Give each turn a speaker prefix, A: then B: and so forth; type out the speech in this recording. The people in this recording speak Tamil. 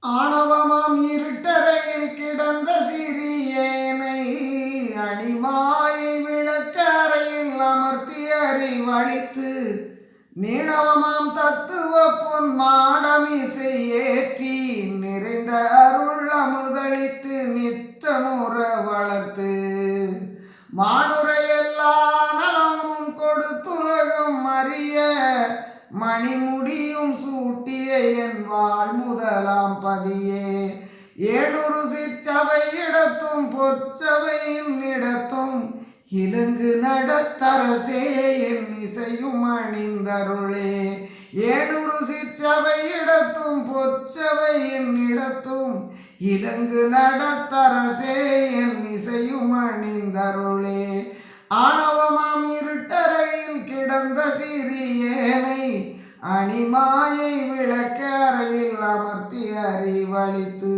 A: ஆணவமாம் இருட்டறையில் கிடந்த சிறியேனை அடிமாயை விளக்கறையில் அமர்த்தி அறிவழித்து நீணவமாம் தத்துவ பொன் மாடமிசை ஏற்றி நிறைந்த அருள் அமுதளித்து நித்தமுற வளர்த்து மானுரையெல்லா நலமும் கொடுத்துலகம் அறிய மணிமுடியும் சூட்டிய என் வாழ் முதலாம் பதியே ஏழுரு சிற்சபை இடத்தும் பொற்சபையின் இடத்தும் இலங்கு நடத்தரசே என் இசையும் அணிந்தருளே ஏழுரு சிற்சபை இடத்தும் பொற்சபையின் இடத்தும் இலங்கு நடத்தரசே என் இசையும் அணிந்தருளே ஆணவமாம் இருட்டறையில் கிடந்த சிறியேனை அணிமாயை விளக்கறையில் அமர்த்தி அறிவழித்து